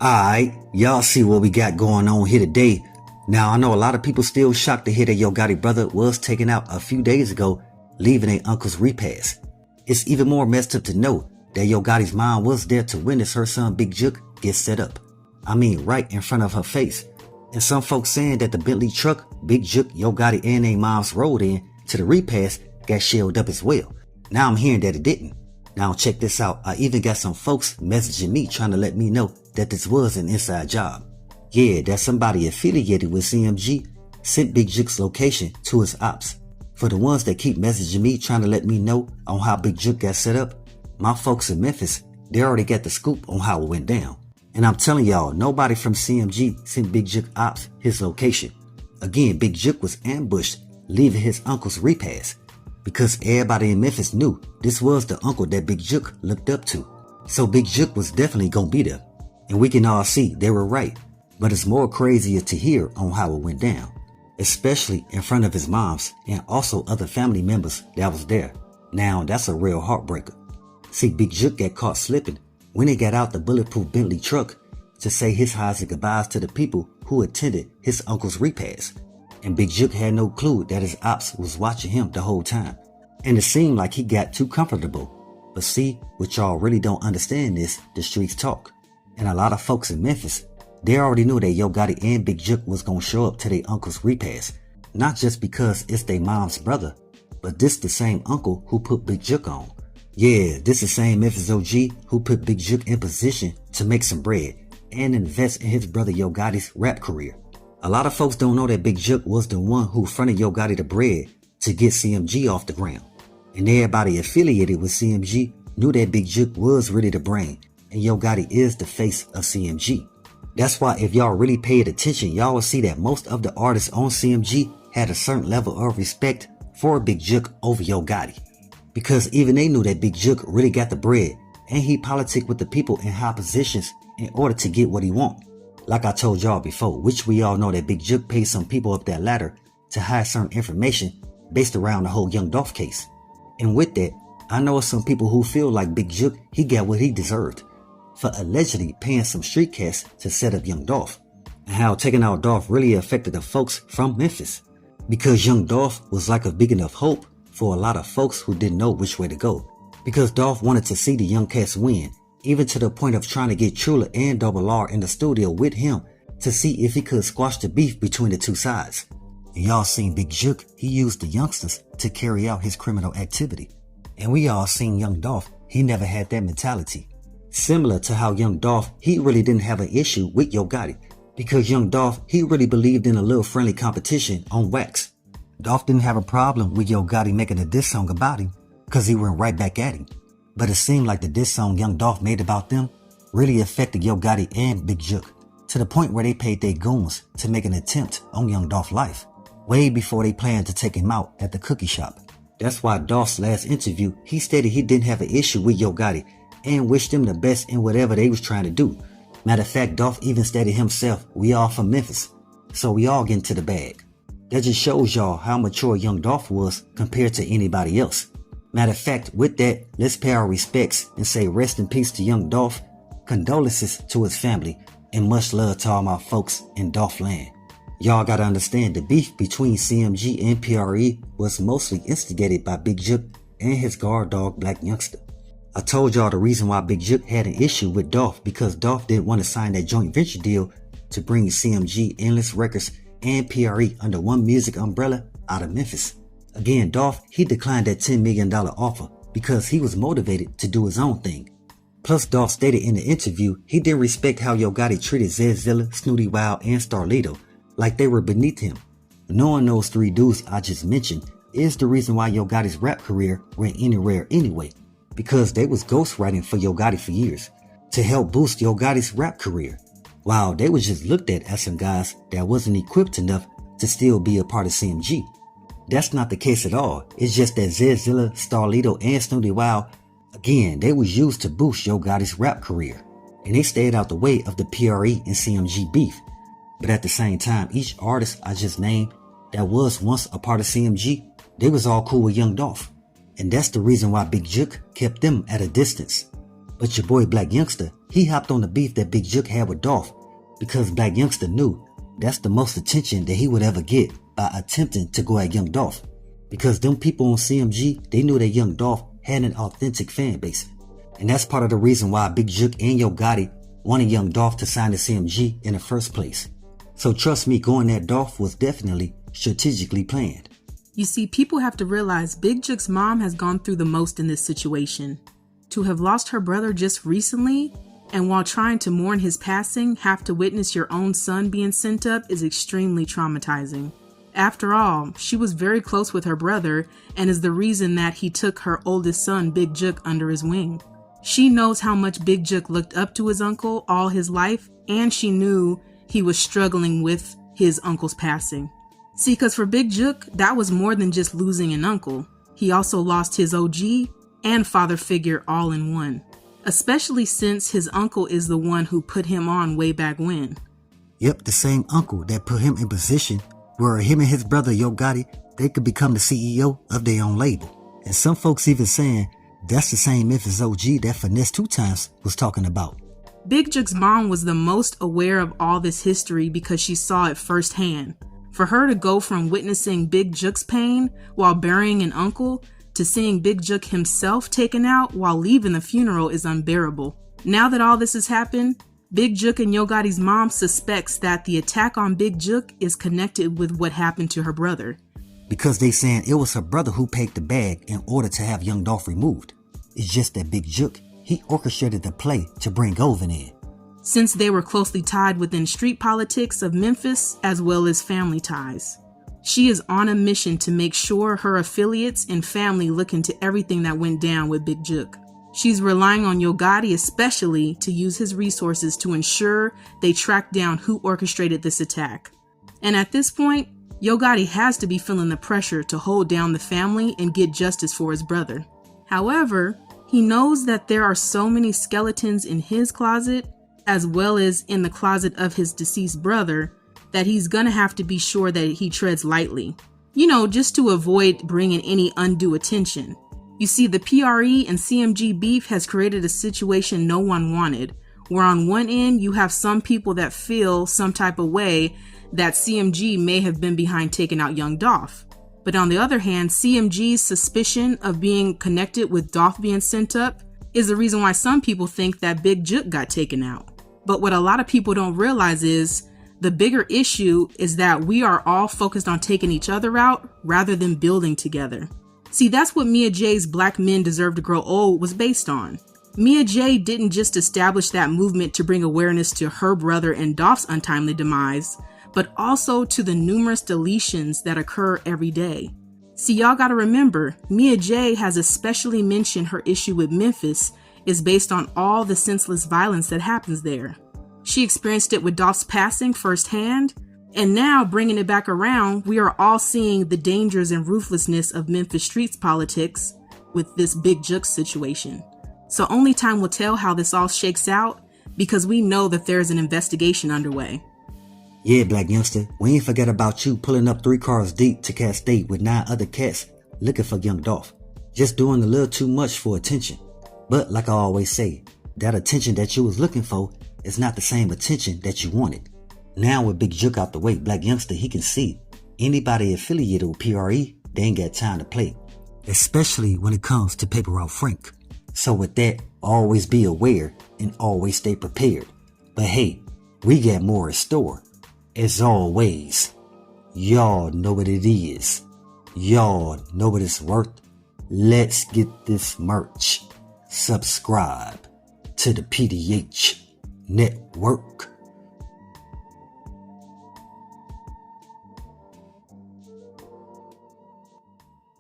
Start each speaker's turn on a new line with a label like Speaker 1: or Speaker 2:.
Speaker 1: Alright, y'all see what we got going on here today. Now I know a lot of people still shocked to hear that Yo Gotti brother was taken out a few days ago, leaving their uncle's repast. It's even more messed up to know that Yo Gotti's mom was there to witness her son Big Jook get set up. I mean right in front of her face. And some folks saying that the Bentley truck Big Jook, Yo Gotti and their moms rode in to the repast got shelled up as well. Now I'm hearing that it didn't. Now check this out, I even got some folks messaging me trying to let me know that this was an inside job. Yeah, that somebody affiliated with CMG sent Big Jook's location to his ops. For the ones that keep messaging me trying to let me know on how Big Jook got set up, my folks in Memphis, they already got the scoop on how it went down. And I'm telling y'all, nobody from CMG sent Big Jook ops his location. Again, Big Jook was ambushed, leaving his uncle's repast. Because everybody in Memphis knew this was the uncle that Big Jook looked up to. So Big Jook was definitely gonna be there. And we can all see they were right. But it's more crazier to hear on how it went down. Especially in front of his moms and also other family members that was there. Now that's a real heartbreaker. See, Big Jook got caught slipping when he got out the bulletproof Bentley truck to say his highs and goodbyes to the people who attended his uncle's repast. And Big Jook had no clue that his ops was watching him the whole time. And it seemed like he got too comfortable. But see, what y'all really don't understand is the streets talk. And a lot of folks in Memphis, they already knew that Yo Gotti and Big Jook was gonna show up to their uncle's repast. Not just because it's their mom's brother, but this the same uncle who put Big Jook on. Yeah, this the same Memphis OG who put Big Jook in position to make some bread and invest in his brother Yo Gotti's rap career. A lot of folks don't know that Big Jook was the one who fronted Yo Gotti the bread to get CMG off the ground. And everybody affiliated with CMG knew that Big Jook was really the brain, and Yo Gotti is the face of CMG. That's why if y'all really paid attention, y'all will see that most of the artists on CMG had a certain level of respect for Big Jook over Yo Gotti. Because even they knew that Big Jook really got the bread, and he politic with the people in high positions in order to get what he want. Like I told y'all before, which we all know that Big Jook paid some people up that ladder to hide certain information based around the whole Young Dolph case. And with that, I know some people who feel like Big Jook, he got what he deserved for allegedly paying some street cats to set up Young Dolph. And how taking out Dolph really affected the folks from Memphis. Because Young Dolph was like a big enough hope for a lot of folks who didn't know which way to go. Because Dolph wanted to see the young cats win, even to the point of trying to get Trula and Double R in the studio with him to see if he could squash the beef between the two sides. And y'all seen Big Jook, he used the youngsters to carry out his criminal activity. And we all seen Young Dolph, he never had that mentality. Similar to how Young Dolph, he really didn't have an issue with Yo Gotti. Because Young Dolph, he really believed in a little friendly competition on wax. Dolph didn't have a problem with Yo Gotti making a diss song about him, cause he went right back at him. But it seemed like the diss song Young Dolph made about them really affected Yo Gotti and Big Jook, to the point where they paid their goons to make an attempt on Young Dolph's life, way before they planned to take him out at the cookie shop. That's why Dolph's last interview, he stated he didn't have an issue with Yo Gotti and wished them the best in whatever they was trying to do. Matter of fact, Dolph even stated himself, we all from Memphis, so we all get into the bag. That just shows y'all how mature Young Dolph was compared to anybody else. Matter of fact, with that, let's pay our respects and say rest in peace to Young Dolph, condolences to his family, and much love to all my folks in Dolph land. Y'all gotta understand the beef between CMG and PRE was mostly instigated by Big Jook and his guard dog Black Youngster. I told y'all the reason why Big Jook had an issue with Dolph because Dolph didn't want to sign that joint venture deal to bring CMG, Endless Records, and PRE under one music umbrella out of Memphis. Again, Dolph, he declined that $10 million offer because he was motivated to do his own thing. Plus, Dolph stated in the interview he didn't respect how Yo Gotti treated Zedzilla, Snooty Wild, and Starlito like they were beneath him. Knowing those three dudes I just mentioned is the reason why Yo Gotti's rap career went anywhere anyway, because they was ghostwriting for Yo Gotti for years to help boost Yo Gotti's rap career, while they was just looked at as some guys that wasn't equipped enough to still be a part of CMG. That's not the case at all. It's just that Zedzilla, Starlito, and Snooty Wild, again, they was used to boost Yo Gotti's rap career, and they stayed out the way of the PRE and CMG beef. But at the same time, each artist I just named that was once a part of CMG, they was all cool with Young Dolph. And that's the reason why Big Jook kept them at a distance. But your boy Black Youngster, He hopped on the beef that Big Jook had with Dolph because Black Youngster knew that's the most attention that he would ever get by attempting to go at young Dolph. Because them people on CMG, they knew that young Dolph had an authentic fan base. And that's part of the reason why Big Jook and Yo Gotti wanted young Dolph to sign to CMG in the first place. So trust me, going at Dolph was definitely strategically planned.
Speaker 2: You see, people have to realize Big Jook's mom has gone through the most in this situation. To have lost her brother just recently, and while trying to mourn his passing, have to witness your own son being sent up is extremely traumatizing. After all, she was very close with her brother and is the reason that he took her oldest son, Big Jook, under his wing. She knows how much Big Jook looked up to his uncle all his life, and she knew he was struggling with his uncle's passing. See, because for Big Jook, that was more than just losing an uncle. He also lost his OG and father figure all in one. Especially since his uncle is the one who put him on way back when.
Speaker 1: Yep, the same uncle that put him in position where him and his brother Yo Gotti, they could become the CEO of their own label. And some folks even saying that's the same Memphis OG that Finesse 2 Times was talking about.
Speaker 2: Big Jook's mom was the most aware of all this history because she saw it firsthand. For her to go from witnessing Big Jook's pain while burying an uncle to seeing Big Jook himself taken out while leaving the funeral is unbearable. Now that all this has happened, Big Jook and Yo Gotti's mom suspects that the attack on Big Jook is connected with what happened to her brother.
Speaker 1: Because they saying it was her brother who paid the bag in order to have young Dolph removed. It's just that Big Jook, he orchestrated the play to bring Govan in.
Speaker 2: Since they were closely tied within street politics of Memphis as well as family ties. She is on a mission to make sure her affiliates and family look into everything that went down with Big Jook. She's relying on Yo Gotti especially to use his resources to ensure they track down who orchestrated this attack. And at this point, Yo Gotti has to be feeling the pressure to hold down the family and get justice for his brother. However, he knows that there are so many skeletons in his closet, as well as in the closet of his deceased brother, that he's gonna have to be sure that he treads lightly. Just to avoid bringing any undue attention. You see, the PRE and CMG beef has created a situation no one wanted, where on one end you have some people that feel some type of way that CMG may have been behind taking out young Dolph. But on the other hand, CMG's suspicion of being connected with Dolph being sent up is the reason why some people think that Big Jook got taken out. But what a lot of people don't realize is the bigger issue is that we are all focused on taking each other out rather than building together. See, that's what Mia J's Black Men Deserve to Grow Old was based on. Mia J didn't just establish that movement to bring awareness to her brother and Dolph's untimely demise, but also to the numerous deletions that occur every day. See, y'all gotta remember, Mia J has especially mentioned her issue with Memphis is based on all the senseless violence that happens there. She experienced it with Dolph's passing firsthand, and now bringing it back around, we are all seeing the dangers and ruthlessness of Memphis streets politics with this Big Jook situation. So only time will tell how this all shakes out, because we know that there's an investigation underway.
Speaker 1: Yeah, Black Youngster, we ain't forget about you pulling up 3 cars deep to Cat State with 9 other cats looking for young Dolph. Just doing a little too much for attention. But like I always say, that attention that you was looking for is not the same attention that you wanted. Now with Big Jook out the way, Black Youngster, he can see anybody affiliated with PRE, they ain't got time to play. Especially when it comes to Paper Route Frank. So with that, always be aware and always stay prepared. But hey, we got more in store. As always, y'all know what it is. Y'all know what it's worth. Let's get this merch. Subscribe to the PDH Network.